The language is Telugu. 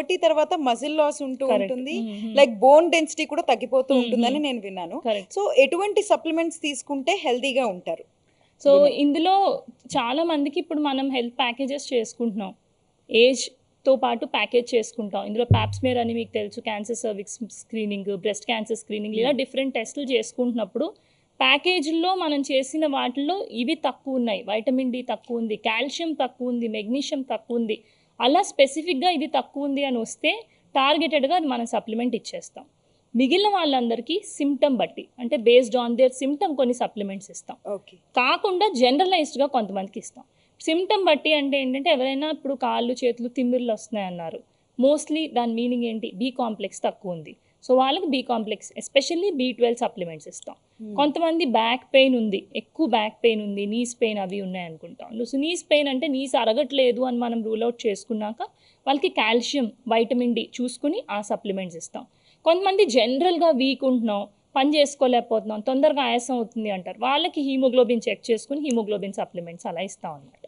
30 తర్వాత మజిల్ లాస్ ఉంటూ కరెక్ట్. ఉంటుంది, లైక్ బోన్ డెన్సిటీ కూడా తగ్గిపోతూ ఉంటుందని నేను విన్నాను. కరెక్ట్. సో ఎటువంటి సప్లిమెంట్స్ తీసుకుంటే హెల్తీగా ఉంటారు? సో ఇందులో చాలా మందికి ఇప్పుడు మనం హెల్త్ ప్యాకేజెస్ చేసుకుంటున్నాం, ఏజ్తో పాటు ప్యాకేజ్ చేసుకుంటాం. ఇందులో ప్యాప్స్మేర్ అని మీకు తెలుసు, cancer cervix screening, breast cancer screening, ఇలా డిఫరెంట్ టెస్టులు చేసుకుంటున్నప్పుడు ప్యాకేజీల్లో మనం చేసిన వాటిల్లో ఇవి తక్కువ ఉన్నాయి, వైటమిన్ డి తక్కువ ఉంది, కాల్షియం తక్కువ ఉంది, మెగ్నీషియం తక్కువ ఉంది, అలా స్పెసిఫిక్గా ఇది తక్కువ ఉంది అని వస్తే టార్గెటెడ్గా మనం సప్లిమెంట్ ఇచ్చేస్తాం. మిగిలిన వాళ్ళందరికీ సిమ్టమ్ బట్టి, అంటే బేస్డ్ ఆన్ దేర్ సిమ్టమ్ కొన్ని సప్లిమెంట్స్ ఇస్తాం. ఓకే. కాకుండా జనరలైజ్డ్గా కొంతమందికి ఇస్తాం. సిమ్టమ్ బట్టి అంటే ఏంటంటే, ఎవరైనా ఇప్పుడు కాళ్ళు చేతులు తిమ్మిర్లు వస్తున్నాయన్నారు, మోస్ట్లీ దాని మీనింగ్ ఏంటి, బి కాంప్లెక్స్ తక్కువ ఉంది, సో వాళ్ళకి B complex especially B12 supplements ఇస్తాం. కొంతమంది బ్యాక్ పెయిన్ ఉంది, ఎక్కువ బ్యాక్ పెయిన్ ఉంది, నీస్ పెయిన్ అవి ఉన్నాయి అనుకుంటాం. సో నీస్ పెయిన్ అంటే నీస్ అరగట్లేదు అని మనం రూల్ అవుట్ చేసుకున్నాక వాళ్ళకి కాల్షియం, వైటమిన్ డి చూసుకుని ఆ సప్లిమెంట్స్ ఇస్తాం. కొంతమంది జనరల్గా వీక్ ఉంటున్నాం, పని చేసుకోలేకపోతున్నాం, తొందరగా ఆయాసం అవుతుంది అంటారు, వాళ్ళకి హీమోగ్లోబిన్ చెక్ చేసుకుని హీమోగ్లోబిన్ సప్లిమెంట్స్ అలా ఇస్తూ ఉంటాం.